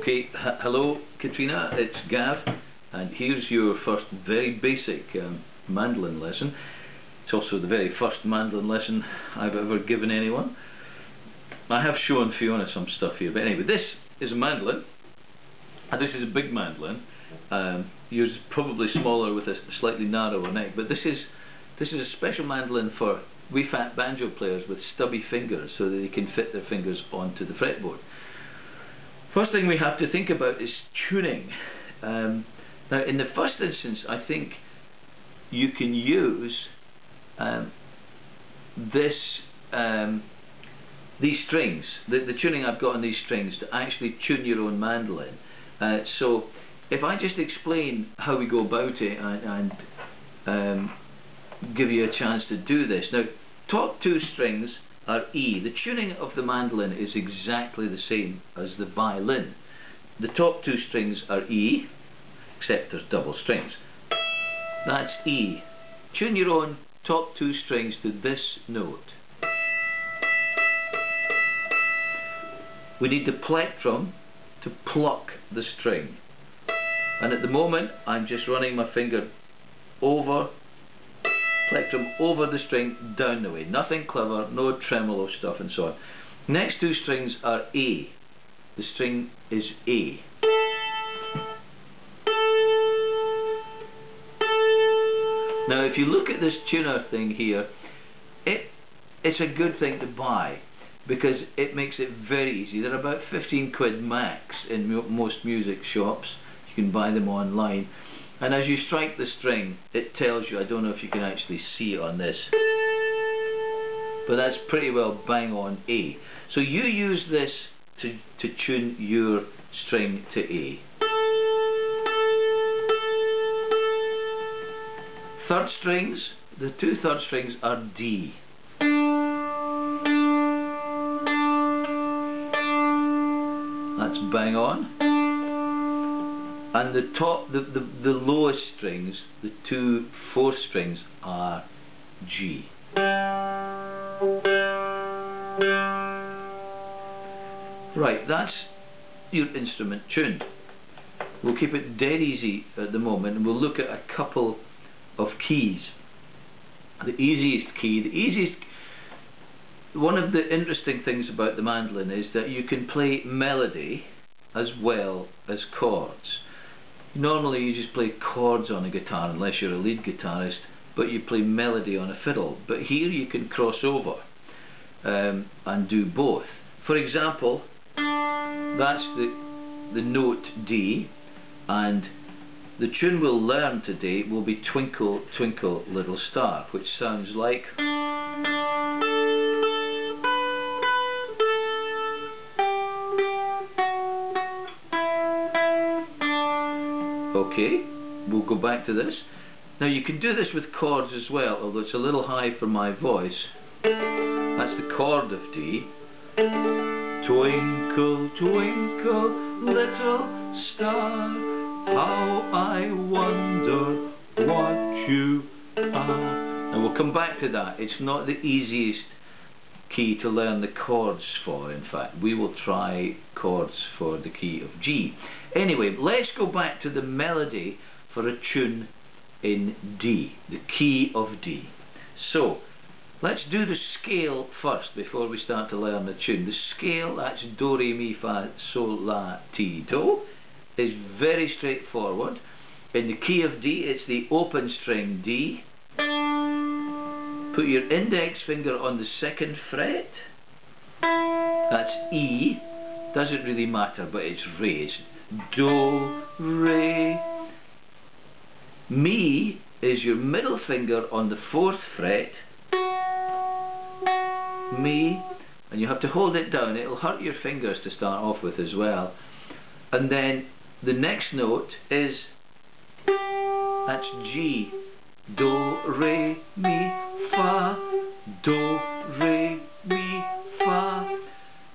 Okay, hello Catriona, it's Gav, and here's your first very basic mandolin lesson. It's also the very first mandolin lesson I've ever given anyone. I have shown Fiona some stuff here, but anyway, this is a mandolin, and this is a big mandolin. Yours is probably smaller with a slightly narrower neck, but this is a special mandolin for wee fat banjo players with stubby fingers, so that they can fit their fingers onto the fretboard. First thing we have to think about is tuning. Now, in the first instance, I think you can use these strings, the tuning I've got on these strings, to actually tune your own mandolin. So, if I just explain how we go about it and give you a chance to do this. Now, top two strings are E. The tuning of the mandolin is exactly the same as the violin. The top two strings are E, except there's double strings. That's E. Tune your own top two strings to this note. We need the plectrum to pluck the string. And at the moment, I'm just running my finger over, plectrum over the string, down the way. Nothing clever, no tremolo stuff and so on. Next two strings are A. The string is A. Now if you look at this tuner thing here, it's a good thing to buy, because it makes it very easy. They're about 15 quid max in most music shops. You can buy them online. And as you strike the string, it tells you, I don't know if you can actually see it on this, but that's pretty well bang on A. So you use this to tune your string to A. Third strings, the two third strings are D. That's bang on. And the top, the lowest strings, the two fourth strings, are G. Right, that's your instrument tuned. We'll keep it dead easy at the moment, and we'll look at a couple of keys. The easiest key, one of the interesting things about the mandolin is that you can play melody as well as chords. Normally you just play chords on a guitar unless you're a lead guitarist, but you play melody on a fiddle. But here you can cross over and do both. For example, that's the note D, and the tune we'll learn today will be Twinkle Twinkle Little Star, which sounds like... Okay, we'll go back to this. Now you can do this with chords as well, although it's a little high for my voice. That's the chord of D. Twinkle, twinkle, little star, how I wonder what you are. And we'll come back to that. It's not the easiest key to learn the chords for, in fact. We will try chords for the key of G. Anyway, let's go back to the melody for a tune in D, the key of D. So, let's do the scale first before we start to learn the tune. The scale, that's Do, Re, Mi, Fa, Sol, La, Ti, Do, is very straightforward. In the key of D, it's the open string D. Put your index finger on the second fret. That's E. Doesn't really matter, but it's Re. It's Do, Re. Mi is your middle finger on the fourth fret. Mi. And you have to hold it down. It'll hurt your fingers to start off with as well. And then the next note is, that's G. Do, Re, Mi, Fa. Do, Re, Mi, Fa.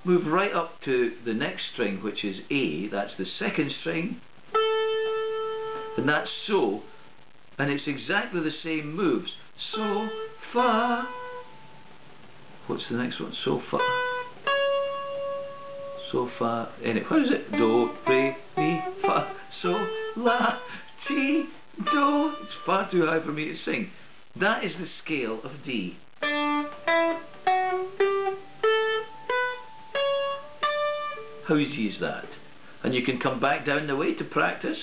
Move right up to the next string, which is A. That's the second string. And that's So. And it's exactly the same moves. So, Fa. What's the next one? So, Fa. so, fa. Anyway, what is it? Do, re, mi, fa, so, la, ti, do. It's far too high for me to sing. That is the scale of D. How easy is that? And you can come back down the way to practice.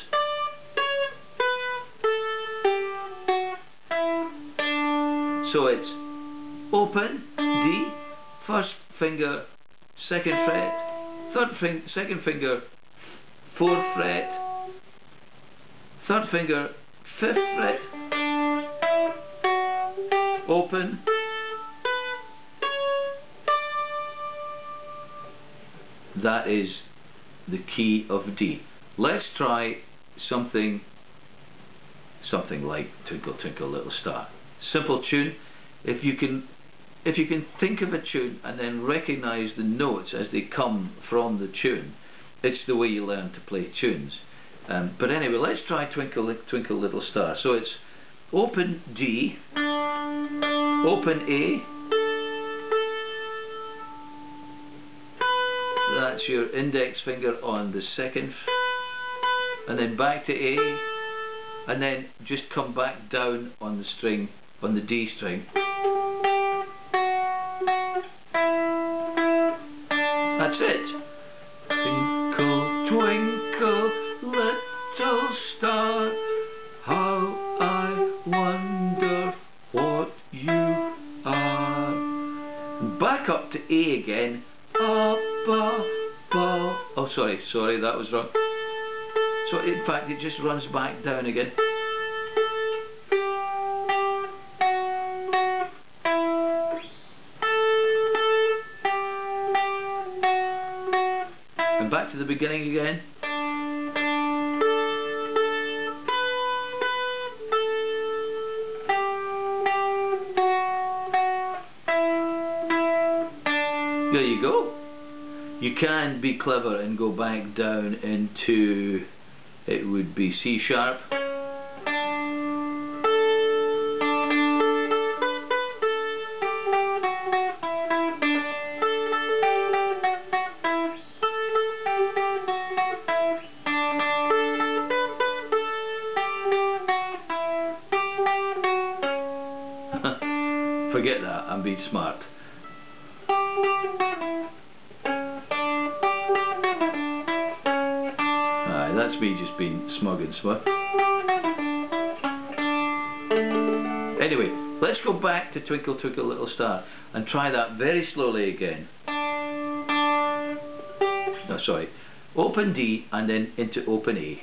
So it's open, D, first finger, second fret, second finger, fourth fret, third finger, fifth fret, open, that is the key of D. Let's try something like Twinkle Twinkle Little Star. Simple tune. If you can think of a tune and then recognize the notes as they come from the tune, it's the way you learn to play tunes. But anyway, let's try Twinkle Twinkle Little Star. So it's open D, open A. That's your index finger on the second, and then back to A, and then just come back down on the string, on the D string. That's it. Twinkle, twinkle, little star, how I wonder what you are. And back up to A again. Oh, sorry, that was wrong. So in fact it just runs back down again. And back to the beginning again. There you go. You can be clever and go back down into, it would be C sharp. Forget that, I'm being smart. That's me just being smug and smart. Anyway, let's go back to Twinkle Twinkle Little Star and try that very slowly again. No, sorry. Open D and then into open A.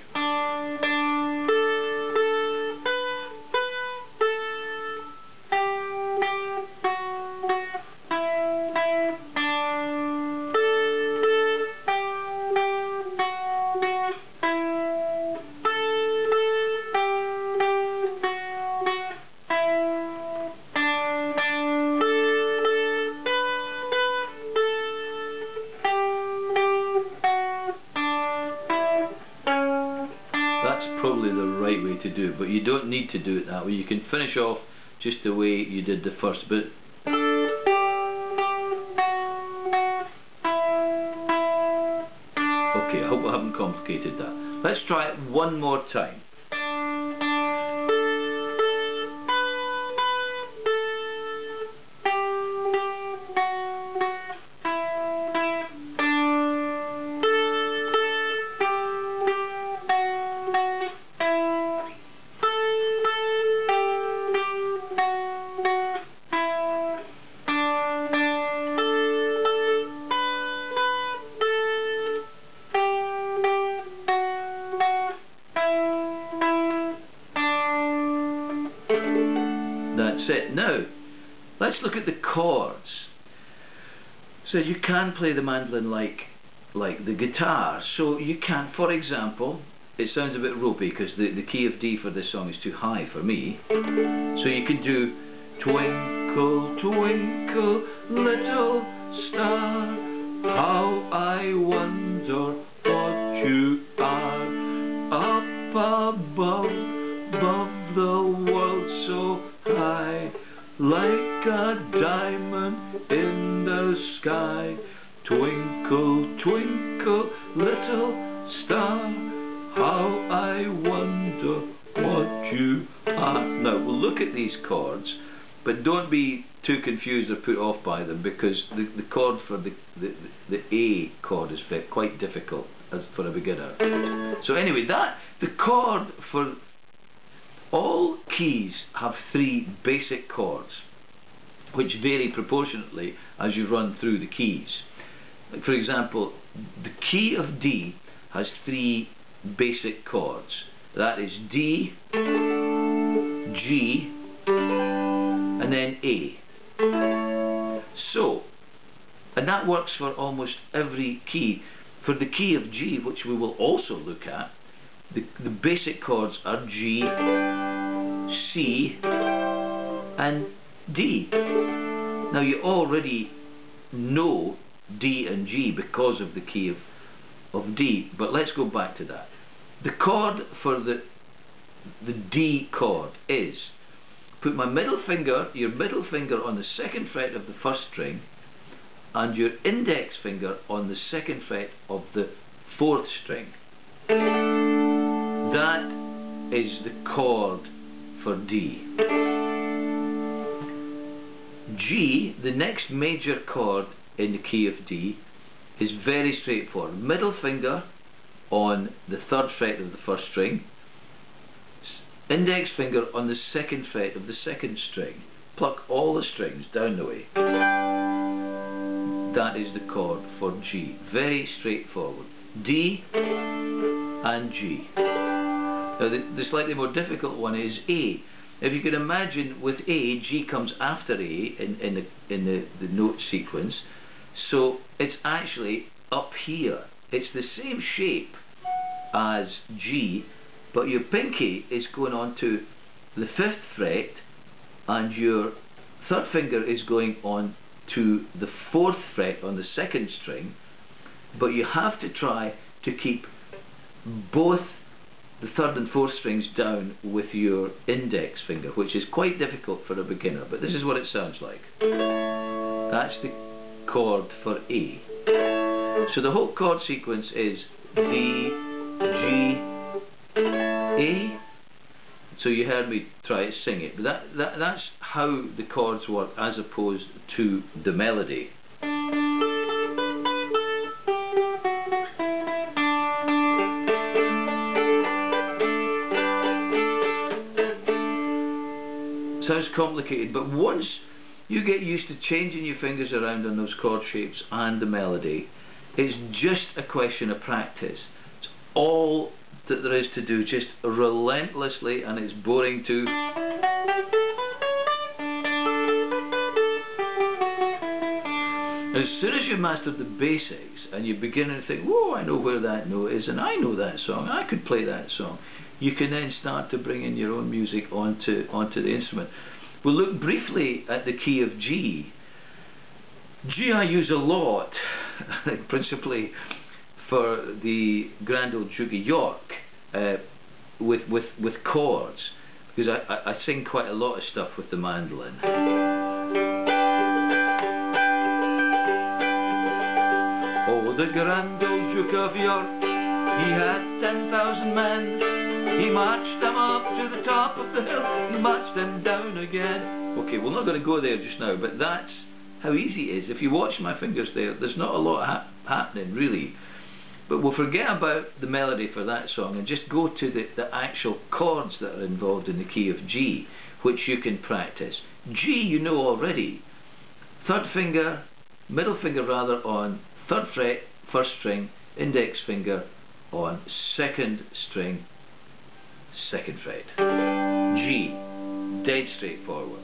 Probably the right way to do it, but you don't need to do it that way. You can finish off just the way you did the first bit. Okay, I hope I haven't complicated that. Let's try it one more time. That's it. Now, let's look at the chords. So you can play the mandolin like the guitar. So you can, for example, it sounds a bit ropey because the key of D for this song is too high for me. So you can do Twinkle, twinkle, little star, how I wonder what you are, up above the world so high, like a diamond in the sky, Twinkle, twinkle, little star, how I wonder what you are. Now we'll look at these chords, but don't be too confused or put off by them, because the chord for the A chord is quite difficult for a beginner. So anyway, the chord for all keys have 3 basic chords, which vary proportionately as you run through the keys. Like for example, the key of D has 3 basic chords. That is D, G, and then A. So, and that works for almost every key. For the key of G, which we will also look at, the basic chords are G, C, and D. Now you already know D and G because of the key of D, but let's go back to that. The chord for the D chord is, put my your middle finger on the 2nd fret of the 1st string, and your index finger on the 2nd fret of the 4th string. That is the chord for D. G, the next major chord in the key of D, is very straightforward. Middle finger on the 3rd fret of the 1st string, index finger on the 2nd fret of the 2nd string. Pluck all the strings down the way. That is the chord for G. Very straightforward. D and G. Now the slightly more difficult one is A. If you can imagine, with A, G comes after A in the note sequence, so it's actually up here. It's the same shape as G, but your pinky is going on to the 5th fret, and your 3rd finger is going on to the 4th fret on the 2nd string, but you have to try to keep both the 3rd and 4th strings down with your index finger, which is quite difficult for a beginner, but this is what it sounds like. That's the chord for A. So the whole chord sequence is D, G, A. So you heard me try to sing it, but that's how the chords work as opposed to the melody. Sounds complicated, but once you get used to changing your fingers around on those chord shapes and the melody, it's just a question of practice. It's all that there is to do, just relentlessly, and it's boring too. As soon as you master the basics and you begin to think, whoa, I know where that note is, and I know that song, I could play that song, you can then start to bring in your own music onto the instrument. We'll look briefly at the key of G. G I use a lot, principally for the Grand Old Duke of York, with chords, because I sing quite a lot of stuff with the mandolin. Oh, the Grand Old Duke of York, he had 10,000 men. He marched them up to the top of the hill, he marched them down again. Okay, we're not going to go there just now, but that's how easy it is. If you watch my fingers there's not a lot happening really. But we'll forget about the melody for that song and just go to the actual chords that are involved in the key of G, which you can practice. G you know already. 3rd finger, middle finger rather, on 3rd fret, 1st string, index finger on 2nd string, 2nd fret. G, dead straightforward.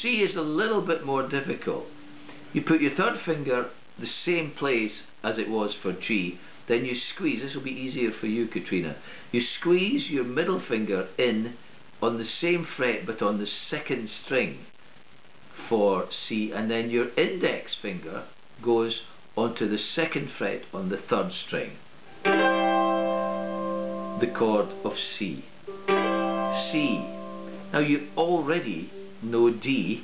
C is a little bit more difficult. You put your 3rd finger the same place as it was for G, then you squeeze. This will be easier for you, Catriona. You squeeze your middle finger in on the same fret but on the 2nd string for C, and then your index finger goes onto the 2nd fret on the 3rd string. The chord of C. C. Now you already know D,